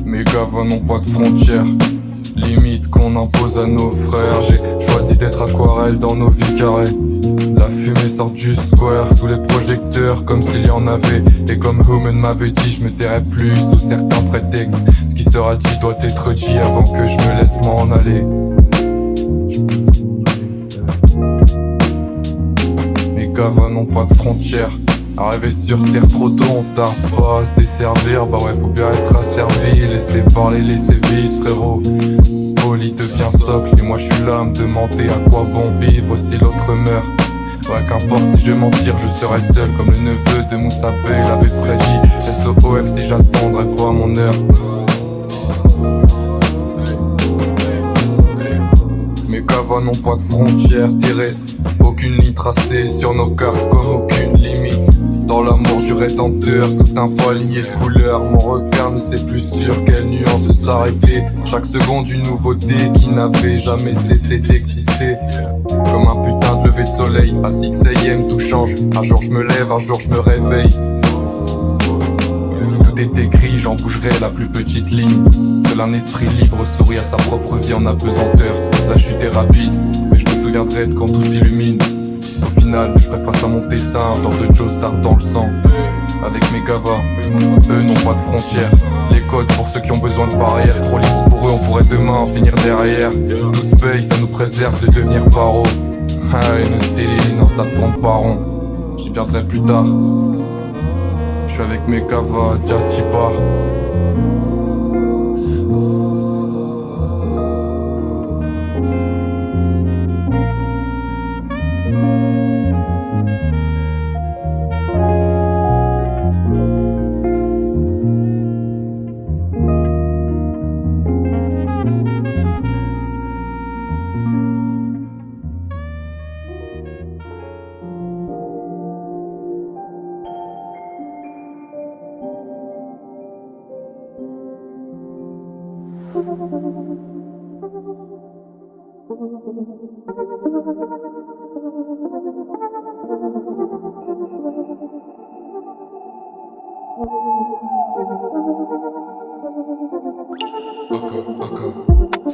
Mes gavas n'ont pas de frontières, limite qu'on impose à nos frères. J'ai choisi d'être aquarelle dans nos vies carrées. La fumée sort du square sous les projecteurs comme s'il y en avait. Et comme Human m'avait dit, je me tairai plus sous certains prétextes. Ce qui sera dit doit être dit avant que je me laisse m'en aller. Mes gavas n'ont pas de frontières. Arrivé sur terre trop tôt, on tarde pas à se desservir. Bah ouais, faut bien être asservi. Laissez parler, laissez vivre, frérot. Folie devient socle et moi je suis là à me demander à quoi bon vivre si l'autre meurt. Ouais, qu'importe si je mentir, je serai seul comme le neveu de Moussa Bey l'avait prédit. SOF si j'attendrai pas mon heure. Mes gavas n'ont pas de frontières terrestres, aucune ligne tracée sur nos cartes comme aucune limite. Dans l'amour du rédempteur, tout un palier de couleurs. Mon regard ne sait plus sur quelle nuance s'arrêter. Chaque seconde une nouveauté qui n'avait jamais cessé d'exister. Comme un putain de lever de soleil, à 6 AM tout change. Un jour je me lève, un jour je me réveille. Si tout est écrit, j'en bougerai la plus petite ligne. Seul un esprit libre sourit à sa propre vie en apesanteur. La chute est rapide, mais je me souviendrai de quand tout s'illumine. Au final, je ferai face à mon destin, un genre de Joe Star dans le sang. Avec mes gavas, eux n'ont pas de frontières. Les codes pour ceux qui ont besoin de barrières. Trop libre pour eux, on pourrait demain en finir derrière. Tout se paye, ça nous préserve de devenir paro. Ah, une Céline, non ça tourne pas rond. J'y viendrai plus tard. Je suis avec mes gavas, Djati part.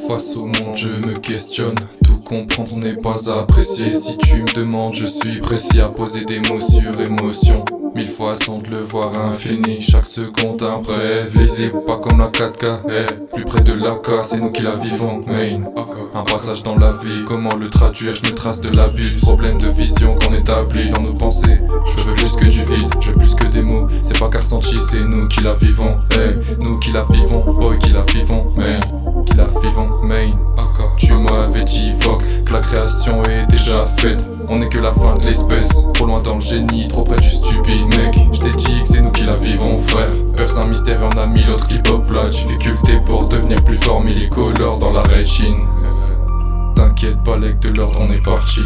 Face au monde je me questionne. Tout comprendre n'est pas apprécié. Si tu me demandes je suis précis à poser des mots sur émotion. 1000 fois sans te le voir infini. Chaque seconde un bref visible. Pas comme la 4K, plus près de l'AK, c'est nous qui la vivons. Main, un passage dans la vie. Comment le traduire, je me trace de l'abysse. Problème de vision qu'on établit dans nos pensées. Je veux plus que du vide, je veux plus que des mots. C'est pas qu'un ressenti, c'est nous qui la vivons. Nous qui la vivons, boy qui la vivons. Main, qui la vivons, main. Tu m'avais dit fuck, que la création est déjà faite. On n'est que la fin de l'espèce. Trop loin dans le génie, trop près du stupide mec. Je t'ai dit que c'est nous qui la vivons frère. Peur c'est un mystère et on a mis l'autre qui pop la difficulté pour devenir plus fort. Millicolore dans la rétine. T'inquiète pas l'aigle de l'ordre on est parti.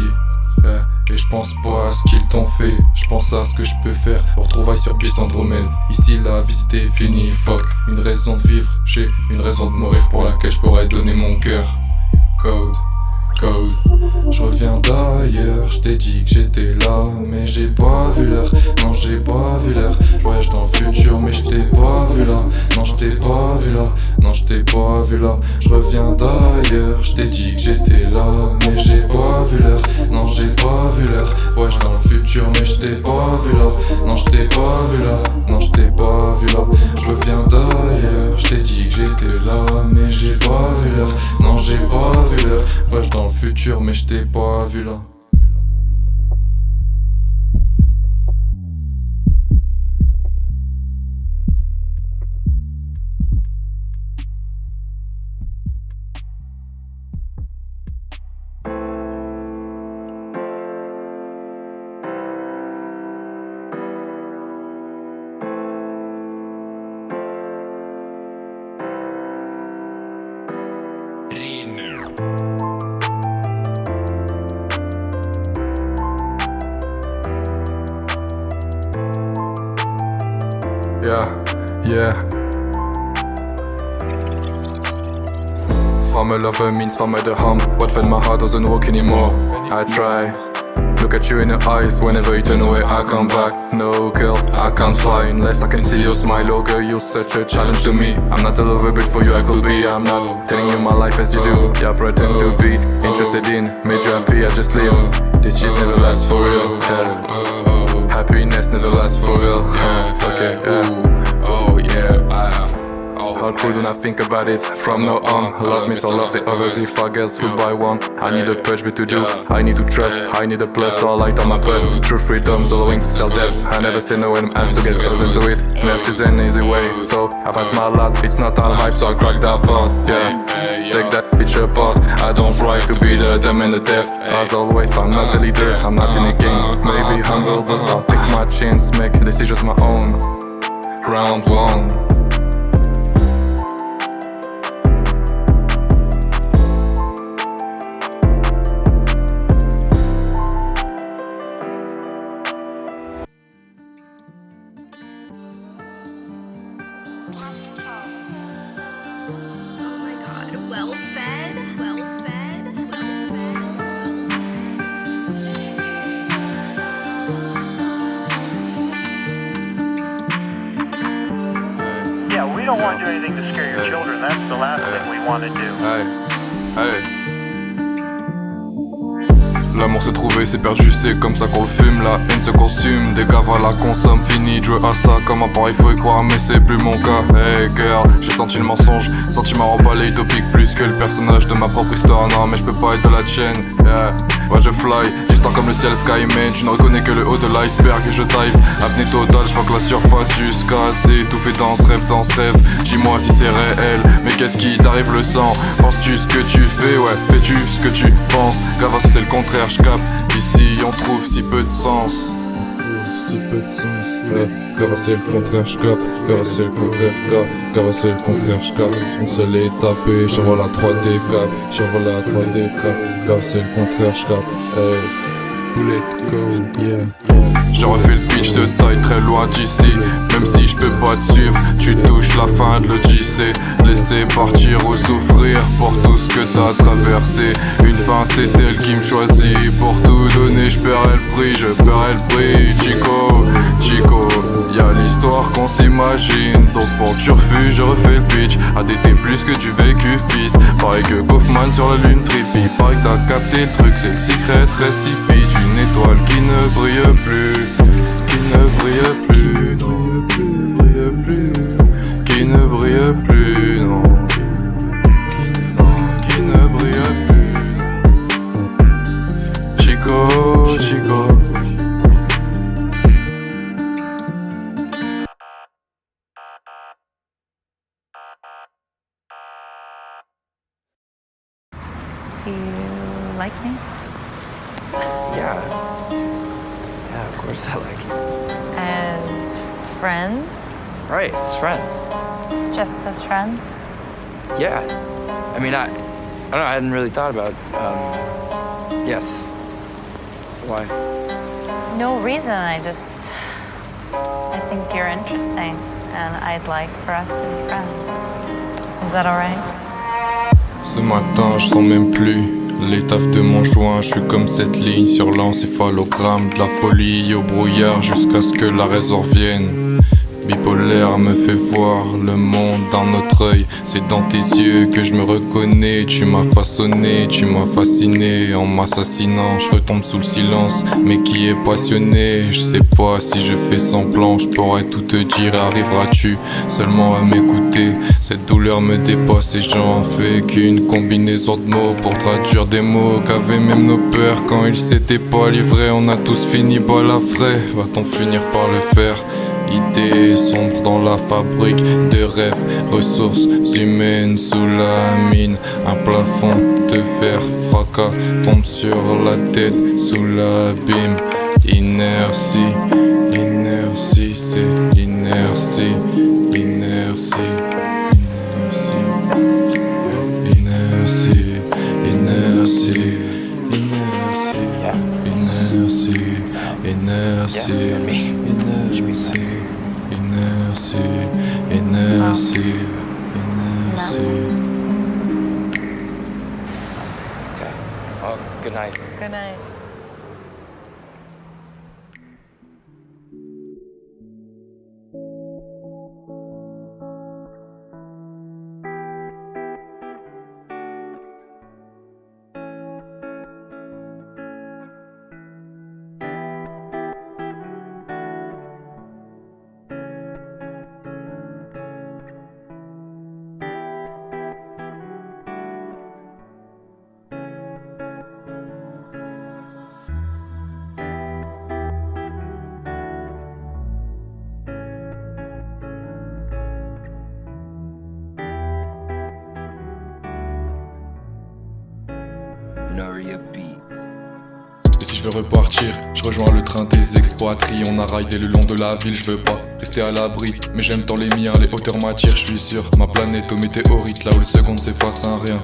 Et je pense pas à ce qu'ils t'ont fait. Je pense à ce que je peux faire. On retrouvaille sur Bis Andromède. Ici la visite est finie, fuck. Une raison de vivre, j'ai une raison de mourir pour laquelle je pourrais donner mon cœur. Code. Je reviens d'ailleurs, je t'ai dit que j'étais là, mais j'ai pas vu l'heure, non j'ai pas vu l'heure. Je voyage dans le futur, mais je t'ai pas vu là, non je t'ai pas vu là, non je t'ai pas vu là. Je reviens d'ailleurs, je t'ai dit que j'étais là, mais j'ai pas vu l'heure, non j'ai pas vu l'heure. Voyage dans le futur, mais je t'ai pas vu là, non je t'ai pas vu là, non je t'ai pas vu là. Je reviens d'ailleurs, je t'ai dit que j'étais là, mais j'ai pas vu l'heure, non j'ai pas vu l'heure. Voyage dans le futur mais je t'ai pas vu là. Yeah. Farmer lover means farmer the hum. What fed my heart doesn't work anymore. I try, Look at you in the eyes, whenever you turn away I come back. No girl, I can't fly unless I can see your smile. Oh girl, you're such a challenge to me. I'm not a lover, but for you I could be. I'm not telling you my life as you do. Yeah, pretend to be interested in, made you happy, I just live. This shit never lasts for real, yeah. Happiness never lasts for real, yeah. Okay, yeah. Oh yeah, how cool when I think about it. From now on, love me so love the others. If I get through by one, I need a purge but to do. I need to trust, I need a plus, so I light on my butt. True freedom's allowing to sell death. I never say no when I'm asked to get closer to it. Never choose an easy way, though I've had my lot. It's not all hype, so I'll crack that part, yeah. Take that bitch apart. I don't try to be the dumb and the deaf. As always, I'm not the leader, I'm not in a game. Maybe humble, but I'll take my chance, make decisions my own. Round one. Oh my god, well fed, well fed, well fed. Yeah, we don't want to do anything to scare your children. That's the last thing we want to do. Hey. L'amour s'est trouvé, c'est perdu, c'est comme ça qu'on le fume. La haine se consume, des gars la consomme. Fini de jouer à ça comme un pari, faut y croire, mais c'est plus mon cas. Hey girl, j'ai senti le mensonge, sentiment emballé, utopique plus que le personnage de ma propre histoire. Non, mais je peux pas être de la chaîne, yeah. Ouais, je fly, distant comme le ciel, Skyman. Tu ne reconnais que le haut de l'iceberg et je dive. Apnée totale, je que la surface jusqu'à s'étouffer dans ce rêve, dans ce rêve. Dis-moi si c'est réel, mais qu'est-ce qui t'arrive le sang? Penses-tu ce que tu fais? Ouais, fais-tu ce que tu penses? Grave, c'est le contraire, je capte. Ici, on trouve si peu de sens. Si peu de sens, ouais. Grave, c'est le contraire, je capte. Grave, c'est le contraire, grave, c'est le contraire, je capte. Une seule étape et j'envoie la 3D cap. J'envoie la 3D cap. Grave, c'est le contraire, je capte. Hey. Bullet go, yeah. Je refais le pitch de taille très loin d'ici. Même si je peux pas te suivre, tu touches la fin de l'Odyssée. Laisser partir ou souffrir pour tout ce que t'as traversé. Une fin c'est elle qui me choisit. Pour tout donner je paierai le prix, je paierai le prix. Chico, Chico, y'a l'histoire qu'on s'imagine. Donc pour tu refuses, je refais le pitch. ADT plus que du vécu fils. Pareil que Kaufman sur la lune trippy. Pareil que t'as capté le truc, c'est le secret récipient d'une étoile qui ne brille plus. Qui ne brille plus, non, qui ne brille plus, qui ne brille plus, non, qui ne brille plus. Chico, Chico. Do you like me? Yeah. Yeah, of course I like you. As friends? Right, as friends. Just as friends? Yeah. I mean, I don't know, I hadn't really thought about, yes. Why? No reason, I think you're interesting, and I'd like for us to be friends. Is that alright? Ce matin, je sens même plus l'étaffe de mon joint. Je suis comme cette ligne sur l'encéphalogramme. De la folie au brouillard jusqu'à ce que la raison revienne. Bipolaire me fait voir le monde d'un autre œil. C'est dans tes yeux que je me reconnais. Tu m'as façonné, tu m'as fasciné. En m'assassinant, je retombe sous le silence. Mais qui est passionné? Je sais pas si je fais semblant. Je pourrais tout te dire, arriveras-tu seulement à m'écouter? Cette douleur me dépasse et j'en fais qu'une combinaison de mots pour traduire des mots qu'avaient même nos peurs quand ils s'étaient pas livrés. On a tous fini balafré, va-t-on finir par le faire? Idées sombres dans la fabrique de rêves, ressources humaines sous la mine. Un plafond de fer, fracas tombe sur la tête sous l'abîme. Inertie, inertie, c'est l'inertie, inertie, inertie, inertie, inertie, inertie, inertie, inertie, inertie. Inertie, inertie, inertie. Okay. Well, good night. Good night. Noria Beats. Et si je veux repartir, je rejoins le train des expatriés. On a raidé le long de la ville, je veux pas rester à l'abri. Mais j'aime tant les miens, les hauteurs m'attirent, je suis sûr. Ma planète au météorite, là où le second s'efface un rien.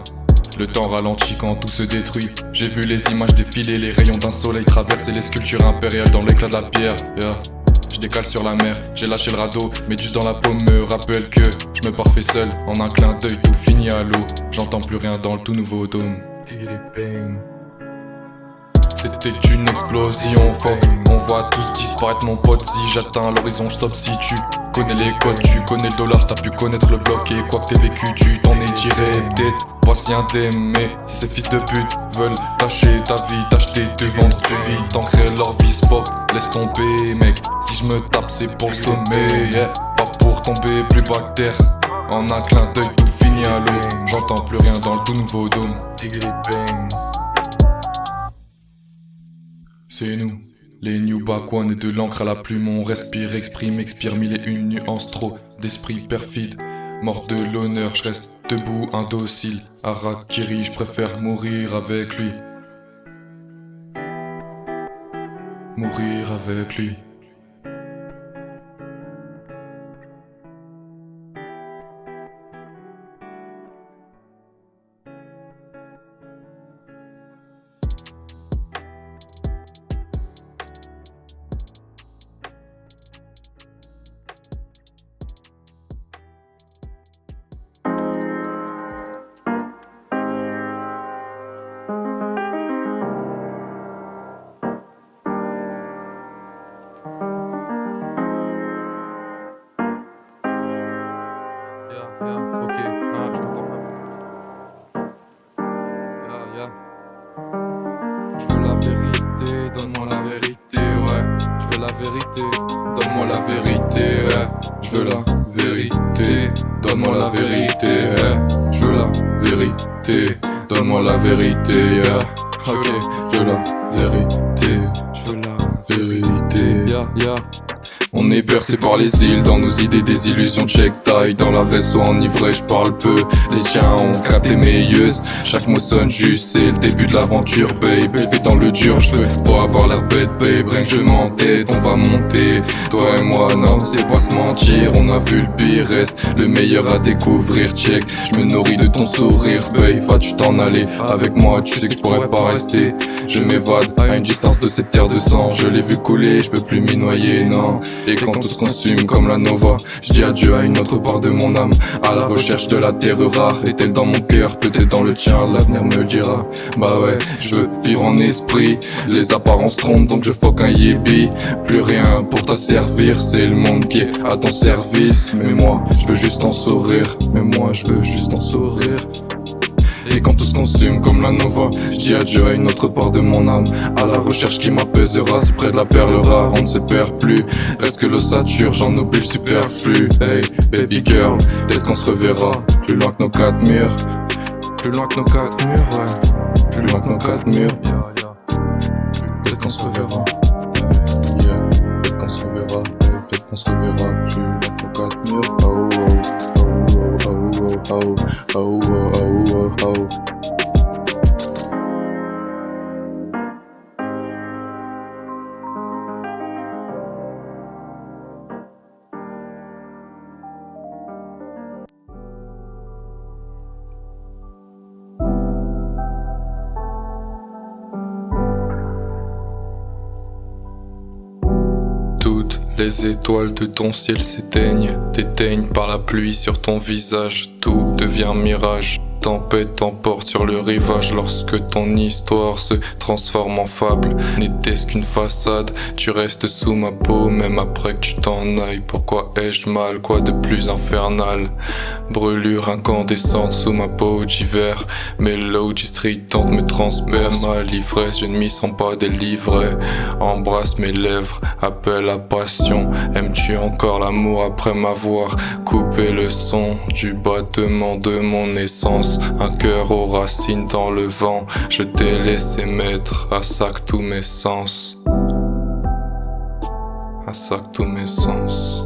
Le temps ralentit quand tout se détruit. J'ai vu les images défiler, les rayons d'un soleil traverser les sculptures impériales dans l'éclat de la pierre. Yeah. Je décale sur la mer, j'ai lâché le radeau. Méduse dans la paume me rappelle que je me parfais seul. En un clin d'œil, tout finit à l'eau. J'entends plus rien dans le tout nouveau dôme. C'était une explosion, fuck. On va tous disparaître mon pote. Si j'atteins l'horizon, stop. Si tu connais les codes, tu connais le dollar. T'as pu connaître le bloc et quoi que t'aies vécu, tu t'en es tiré. Peut-être pas si indemne, mais si ces fils de pute veulent tâcher ta vie, t'acheter, te vendre, tu vis, t'ancrer leur vie, pop. Laisse tomber mec, si je me tape c'est pour le sommet, yeah. Pas pour tomber plus bas que terre. En un clin d'œil tout finit à l'eau. J'entends plus rien dans le tout nouveau dôme. C'est nous, les New Backwans, nés de l'encre à la plume. On respire, exprime, expire mille et une nuances trop d'esprit perfide. Mort de l'honneur, je reste debout, indocile. Harakiri, je préfère mourir avec lui. Mourir avec lui. Ok, je m'entends pas. Je veux la vérité, donne-moi la vérité, ouais. Je veux la vérité, donne-moi la vérité, ouais. Je veux la vérité, donne-moi la vérité, ouais. Je veux la vérité, donne-moi la vérité, yeah. Ok, je veux la vérité, je veux la vérité, yeah. On est bercé par les îles, dans nos idées des illusions check taille. Dans la réseau enivré, je parle peu. Les tiens ont capté mes yeux. Chaque mot sonne juste, c'est le début de l'aventure, babe. Élevé dans le dur, je veux pas avoir l'air bête, babe. Rien que je m'entête, on va monter. Toi et moi, non, c'est pas se mentir. On a vu le pire, reste le meilleur à découvrir, check. Je me nourris de ton sourire, babe. Vas-tu t'en aller avec moi, tu sais que je pourrais pas rester. Je m'évade à une distance de cette terre de sang. Je l'ai vu couler, je peux plus m'y noyer, non. Et quand tout se consume comme la nova, je dis adieu à une autre part de mon âme. À la recherche de la terre rare. Est-elle dans mon cœur, peut-être dans le tien, l'avenir me le dira. Bah ouais, je veux vivre en esprit. Les apparences trompent donc je fuck un yibi. Plus rien pour t'asservir, c'est le monde qui est à ton service. Mais moi, je veux juste en sourire. Mais moi, je veux juste en sourire. Et quand tout se consume comme la nova, je dis adieu à une autre part de mon âme. À la recherche qui m'apaisera, si près de la perle rare, on ne se perd plus. Reste que l'ossature, j'en oublie le superflu. Hey, baby girl, peut-être qu'on se reverra plus loin que nos quatre murs. Plus loin que nos quatre murs, ouais. Plus loin que nos quatre murs. Peut-être qu'on se reverra. Yeah, peut-être qu'on se reverra. Peut-être qu'on se reverra plus loin que nos quatre murs. Oh, oh, oh, oh, oh, oh, oh, oh, oh. Toutes les étoiles de ton ciel s'éteignent, t'éteignent par la pluie sur ton visage, tout devient mirage. Tempête t'emporte sur le rivage lorsque ton histoire se transforme en fable. N'était-ce qu'une façade, tu restes sous ma peau même après que tu t'en ailles. Pourquoi ai-je mal, quoi de plus infernal? Brûlure incandescente sous ma peau d'hiver. Mélodie stridente me transperce ma l'ivresse, je ne m'y sens pas délivré. Embrasse mes lèvres, appelle à passion. Aimes-tu encore l'amour après m'avoir coupé le son du battement de mon essence? Un cœur aux racines dans le vent, je t'ai laissé mettre à sac tous mes sens. À sac tous mes sens.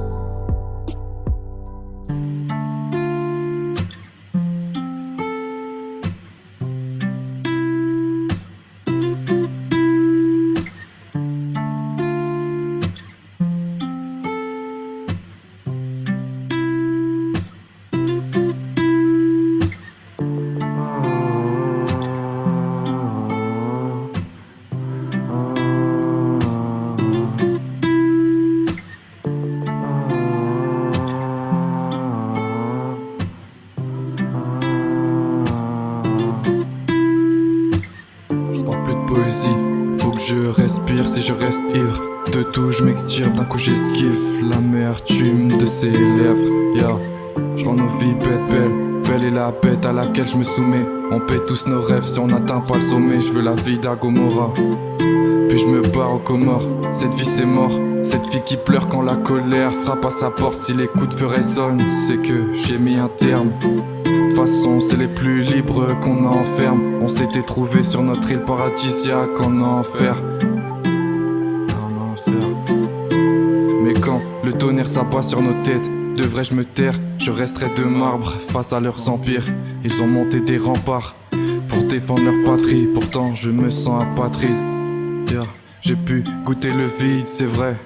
derrière si je reste ivre. De tout je m'extirpe, d'un coup j'esquive l'amertume de ses lèvres. Yeah. Je rends nos vies belles. Belle est la bête à laquelle je me soumets. On paie tous nos rêves si on n'atteint pas le sommet. Je veux la vie d'Agomora, puis je me barre aux Comores. Cette vie c'est mort, cette fille qui pleure quand la colère frappe à sa porte. Si les coups de feu résonnent, c'est que j'y ai mis un terme. De toute façon c'est les plus libres qu'on enferme. On s'était trouvés sur notre île paradisiaque en enfer. Mais quand le tonnerre s'abat sur nos têtes, devrais-je me taire? Je resterai de marbre face à leurs empires. Ils ont monté des remparts pour défendre leur patrie. Pourtant je me sens apatride. Yeah. J'ai pu goûter le vide, c'est vrai.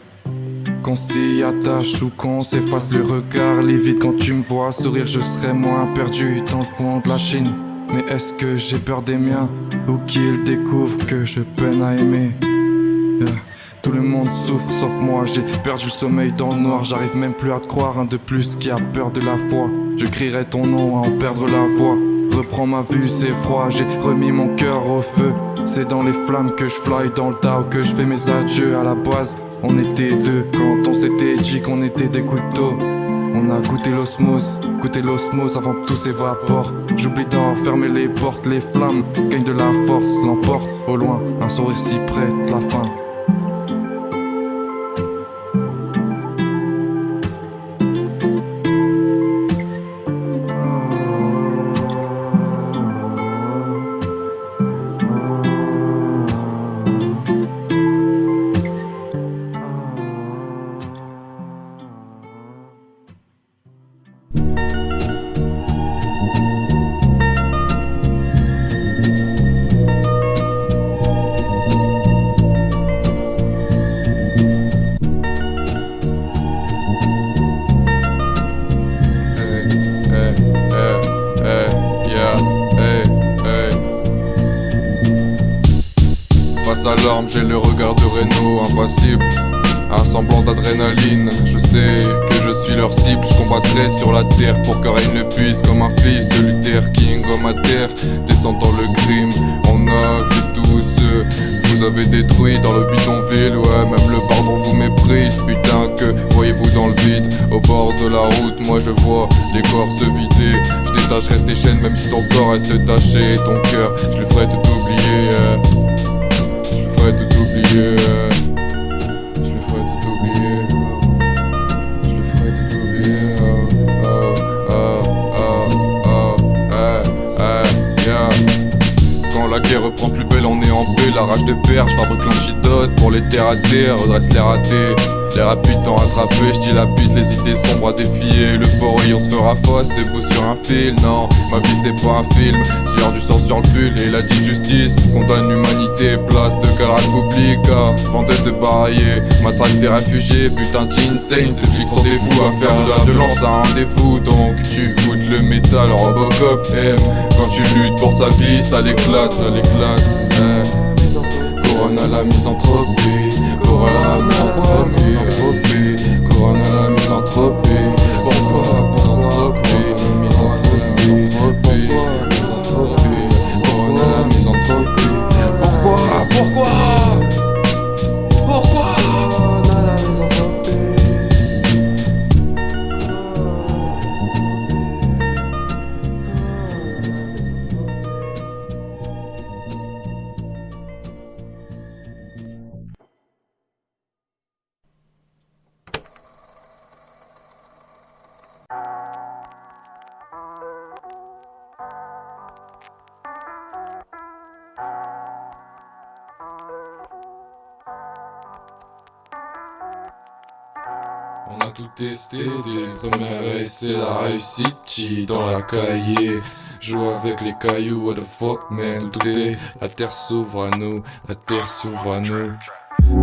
Qu'on s'y attache ou qu'on s'efface le regard livide. Quand tu me vois sourire, je serai moins perdu dans le fond de la Chine. Mais est-ce que j'ai peur des miens ou qu'ils découvrent que je peine à aimer? Yeah. Tout le monde souffre sauf moi, j'ai perdu le sommeil dans le noir. J'arrive même plus à te croire, un de plus qui a peur de la foi. Je crierai ton nom à en perdre la voix. Reprends ma vue, c'est froid, j'ai remis mon cœur au feu. C'est dans les flammes que je fly, dans le Tao que je fais mes adieux. À la base, on était deux quand on s'était dit qu'on était des couteaux. On a goûté l'osmose avant que tout s'évapore. J'oublie d'en fermer les portes, les flammes gagnent de la force, l'emporte au loin, un sourire si près de la fin. Face à l'arme, j'ai le regard de Reno, impassible, un semblant d'adrénaline. Je sais que je suis leur cible, je combattrai sur la terre pour que rien ne puisse. Comme un fils de Luther King, homme à terre, descendant le crime. On a vu tous ceux vous avez détruit dans le bidonville. Ouais, même le pardon vous méprise. Putain, que voyez-vous dans le vide? Au bord de la route, moi je vois les corps se vider. Je détacherai tes chaînes même si ton corps reste taché. Ton cœur, je lui ferai tout oublier. Je lui ferai tout oublier. Je lui ferai tout oublier. Je lui ferai tout oublier. Yeah. Quand la guerre reprend plus belle, on est en paix. La rage de perdre, je fabrique l'antidote pour les terres à terre, redresse les ratés. Les rapides t'ont rattrapé, je dilapide les idées sombres à défier. Le fort on se fera face, debout sur un fil. Non, ma vie c'est pas un film. Sueur du sang sur le pull et la dite justice condamne l'humanité, place de Cal Republica. Vendeuse de barailler, matraque des réfugiés. Putain d'insane, ces flics sont des fous à faire de la violence à un rendez-vous. Donc tu goûtes le métal, Robocop aime. Quand tu luttes pour ta vie, ça l'éclate, ça l'éclate. Corona la misanthropie, Corona la misanthropie, Corona la misanthropie. Pourquoi misanthropie, misanthropie, misanthropie, Corona la misanthropie. Pourquoi, pourquoi, pourquoi? Corona la misanthropie. On a tout testé, dès le premier essai, la réussite, chi dans la cahier. Joue avec les cailloux, what the fuck man, tout est, la terre s'ouvre à nous, la terre s'ouvre à nous.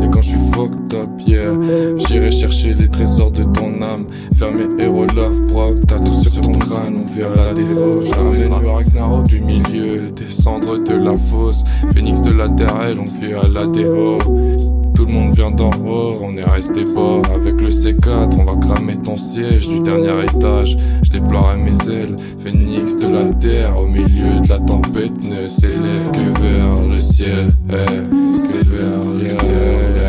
Et quand je suis fucked up, yeah, j'irai chercher les trésors de ton âme. Faire mes héros love proc, tatou sur ton crâne, on vit à la délo. J'amène le Ragnarok du milieu, descendre de la fosse. Phénix de la terre, elle, on vit à la dévo. tout le monde vient d'en haut, on est resté bas. Avec le C4, on va cramer ton siège du dernier étage. Je déploierai mes ailes, phénix de la terre. Au milieu de la tempête, ne s'élève que vers le ciel. C'est vers le ciel,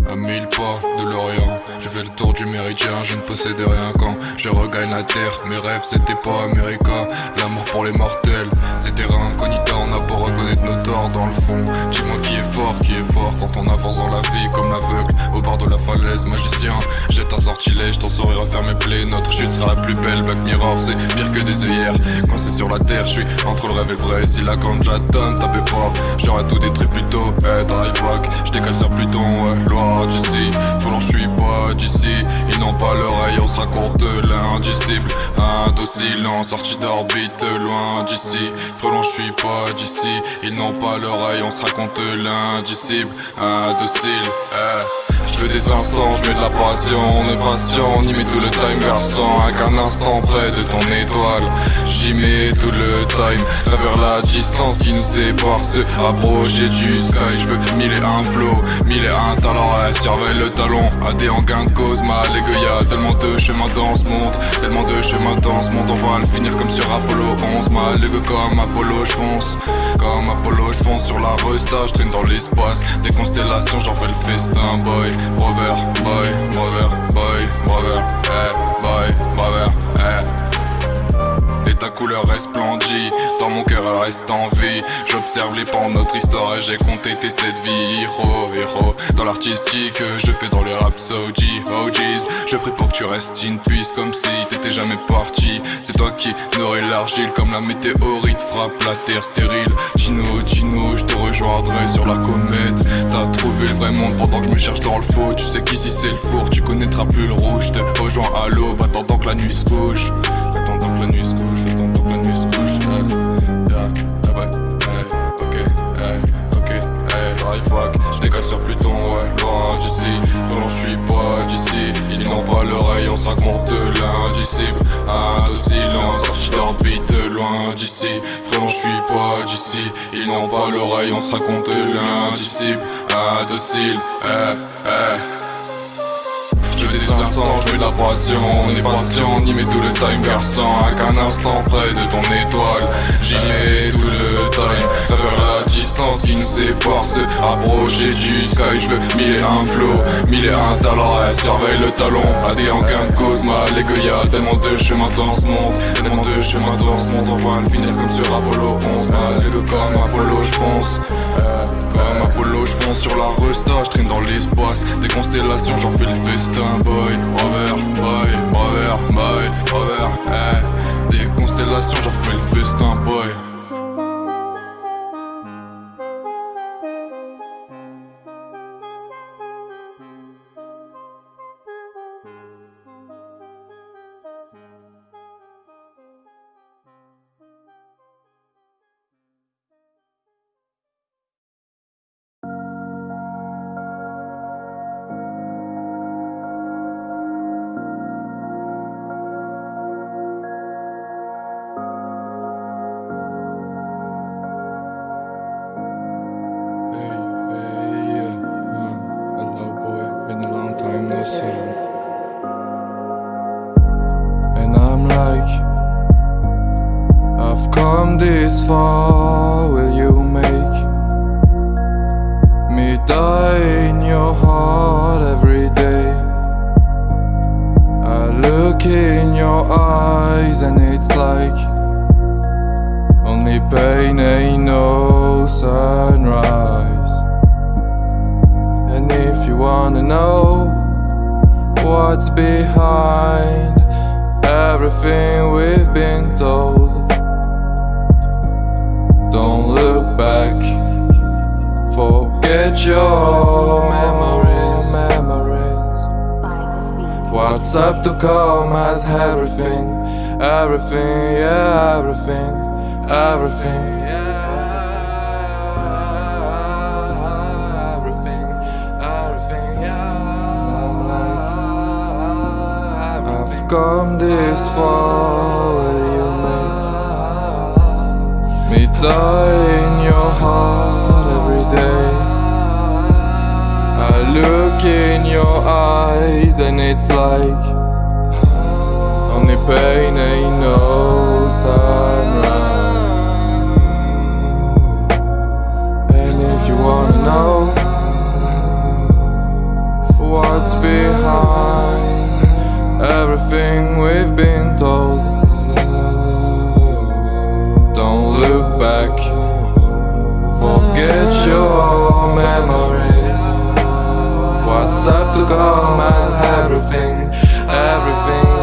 À 1000 pas de l'Orient, je fais le tour du méridien, je ne possédais rien quand je regagne la terre. Mes rêves c'était pas America, l'amour pour les mortels, c'était incognita. On a beau reconnaître nos torts dans le fond. Dis-moi qui est fort quand on avance dans la vie comme l'aveugle au bord de la falaise. Magicien, jette un sortilège, ton sourire referme mes plaies. Notre chute sera la plus belle, Black Mirror c'est pire que des œillères. Quand c'est sur la terre, je suis entre le rêve et le vrai. Si la ganja donne, tapez pas, j'aurais tout détruit plus tôt. Drive back, je décale sur Pluton, loin d'ici. Frelon, je suis pas d'ici. Ils n'ont pas l'oreille, on se raconte l'indicible. Indocile en sortie d'orbite, loin d'ici. Frelon, je suis pas d'ici. Ils n'ont pas l'oreille, on se raconte l'indicible. Indocile, je veux des instants, je mets de la passion. On est patient, on y met tout le time garçon. Avec un instant près de ton étoile, j'y mets tout le time. Travers la distance qui nous sépare, se rapprocher du sky. Je veux 1001 flow, 1001 talent, surveille le talon. AD en gain de cause, mal aiguille, y'a tellement de chemins dans ce monde. Tellement de chemins dans ce monde, on va le finir comme sur Apollo 11. Mal aiguille comme Apollo, je fonce. Comme Apollo, je fonce sur la resta, je traîne dans l'espace. Des constellations, j'en fais le festin, boy. Brother, boy, brother, boy, brother, boy, brother, Et ta couleur resplendit, dans mon cœur elle reste en vie. J'observe les pans de notre histoire et j'ai compté tes 7 vies. Héros, dans l'artistique, je fais dans les raps OGs. Je prie pour que tu restes in peace comme si t'étais jamais parti. C'est toi qui nourris l'argile comme la météorite frappe la terre stérile. Gino, je te rejoindrai sur la comète. T'as trouvé le vrai monde pendant que je me cherche dans le faux. Tu sais qu'ici c'est le four, tu connaîtras plus le rouge. Je te rejoins à l'aube, attendant que la nuit se couche. Attendant que la nuit se couche, attendant que la nuit se couche. Drive back, je décale sur Pluton, loin d'ici. Frelon, je suis pas d'ici. Ils n'ont pas l'oreille, on se raconte l'indicible. Indocile en sortie d'orbite, loin d'ici. Frelon, je suis pas d'ici. Ils n'ont pas l'oreille, on se raconte l'indicible. Indocile, Je veux des instants, je veux de la passion. On est patient, on y met tout le time garçon. Avec un instant près de ton étoile, j'y mets tout le time. Vers la distance qui nous sépare, se rapprocher du sky. Je veux 1001 flow, 1001 talent, surveille le talon. AD en gain de cause, mal aiguille, y'a tellement de chemins dans ce monde. Tellement de chemins dans ce monde, on va le finir comme sur Apollo 11. Mal aiguille comme Apollo, je fonce. Comme Apollo, je fonce sur la resta, je traîne dans l'espace. Des constellations, j'en fais le festin. Boy, brother, Des constellations, j'en fais le festin, boy. And I'm like, I've come this far, will you make me die in your heart every day? I look in your eyes and it's like only pain ain't no sunrise. wanna know what's behind everything we've been told, don't look back, forget your memories. What's up to come as everything, everything, yeah, everything, everything, yeah, everything, everything, yeah. I've come this far, will you make me die in your heart every day? I look in your eyes and it's like only pain, ain't no sunrise. And if you wanna know what's behind everything we've been told, don't look back, forget your memories. What's up to come as everything, everything.